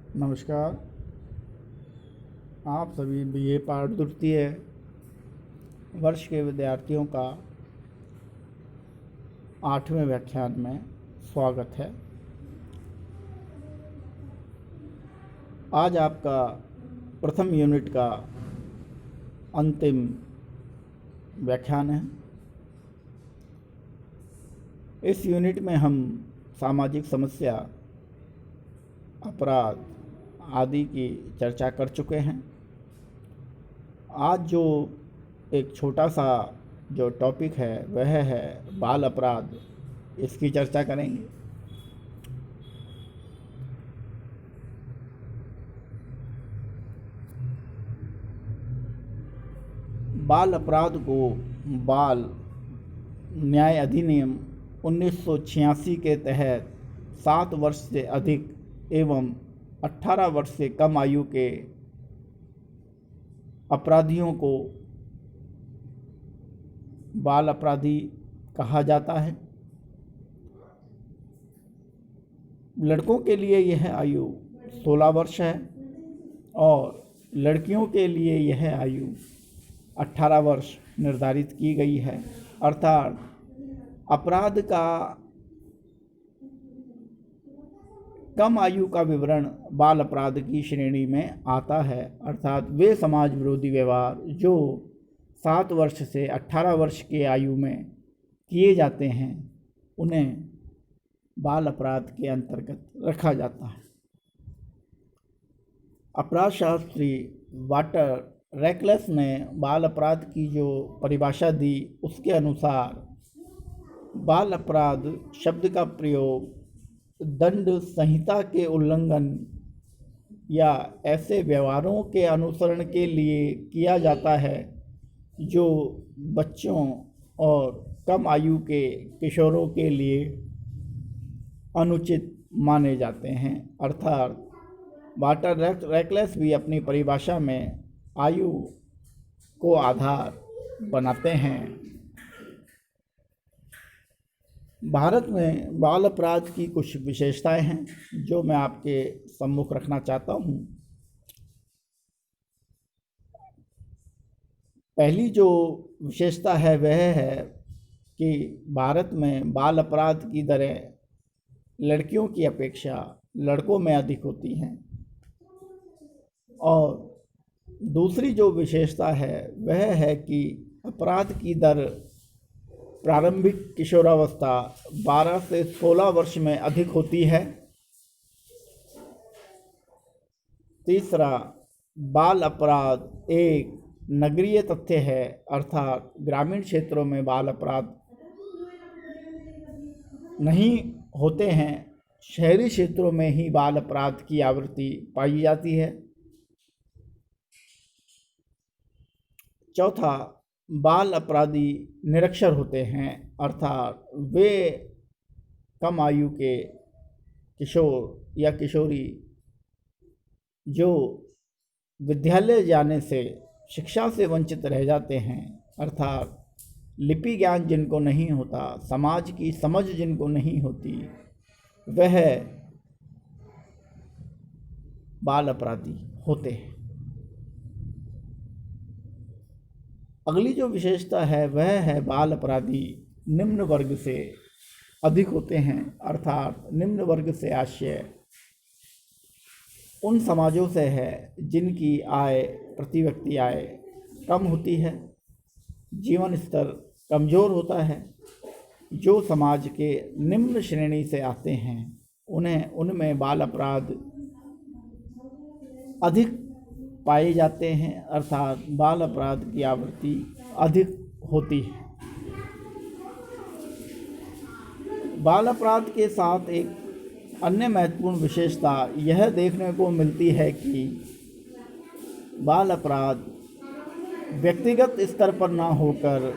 नमस्कार। आप सभी बीए पार्ट द्वितीय वर्ष के विद्यार्थियों का 8वें व्याख्यान में स्वागत है। आज आपका प्रथम यूनिट का अंतिम व्याख्यान है। इस यूनिट में हम सामाजिक समस्या, अपराध आदि की चर्चा कर चुके हैं। आज जो एक छोटा सा जो टॉपिक है वह है बाल अपराध, इसकी चर्चा करेंगे। बाल अपराध को बाल न्याय अधिनियम 1986 के तहत 7 वर्ष से अधिक एवं 18 वर्ष से कम आयु के अपराधियों को बाल अपराधी कहा जाता है। लड़कों के लिए यह आयु 16 वर्ष है और लड़कियों के लिए यह आयु 18 वर्ष निर्धारित की गई है। अर्थात अपराध का कम आयु का विवरण बाल अपराध की श्रेणी में आता है। अर्थात वे समाज विरोधी व्यवहार जो 7 वर्ष से 18 वर्ष की आयु में किए जाते हैं उन्हें बाल अपराध के अंतर्गत रखा जाता है। अपराध शास्त्री वाटर रैकलेस ने बाल अपराध की जो परिभाषा दी उसके अनुसार बाल अपराध शब्द का प्रयोग दंड संहिता के उल्लंघन या ऐसे व्यवहारों के अनुसरण के लिए किया जाता है जो बच्चों और कम आयु के किशोरों के लिए अनुचित माने जाते हैं। अर्थात वाटर रैकलेस भी अपनी परिभाषा में आयु को आधार बनाते हैं। भारत में बाल अपराध की कुछ विशेषताएं हैं जो मैं आपके सम्मुख रखना चाहता हूं। पहली जो विशेषता है वह है कि भारत में बाल अपराध की दरें लड़कियों की अपेक्षा लड़कों में अधिक होती हैं। और दूसरी जो विशेषता है वह है कि अपराध की दर प्रारंभिक किशोरावस्था 12 से 16 वर्ष में अधिक होती है। तीसरा, बाल अपराध एक नगरीय तथ्य है, अर्थात ग्रामीण क्षेत्रों में बाल अपराध नहीं होते हैं, शहरी क्षेत्रों में ही बाल अपराध की आवृत्ति पाई जाती है। चौथा, बाल अपराधी निरक्षर होते हैं, अर्थात वे कम आयु के किशोर या किशोरी जो विद्यालय जाने से शिक्षा से वंचित रह जाते हैं, अर्थात लिपि ज्ञान जिनको नहीं होता, समाज की समझ जिनको नहीं होती, वह बाल अपराधी होते हैं। अगली जो विशेषता है वह है बाल अपराधी निम्न वर्ग से अधिक होते हैं, अर्थात निम्न वर्ग से आशय उन समाजों से है जिनकी आय प्रति व्यक्ति आय कम होती है, जीवन स्तर कमज़ोर होता है। जो समाज के निम्न श्रेणी से आते हैं उनमें बाल अपराध अधिक पाए जाते हैं, अर्थात बाल अपराध की आवृत्ति अधिक होती है। बाल अपराध के साथ एक अन्य महत्वपूर्ण विशेषता यह देखने को मिलती है कि बाल अपराध व्यक्तिगत स्तर पर ना होकर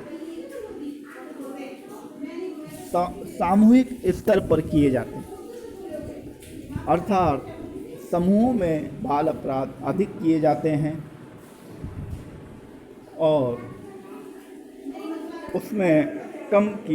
सामूहिक स्तर पर किए जाते हैं, अर्थात समूह में बाल अपराध अधिक किए जाते हैं और उसमें कम की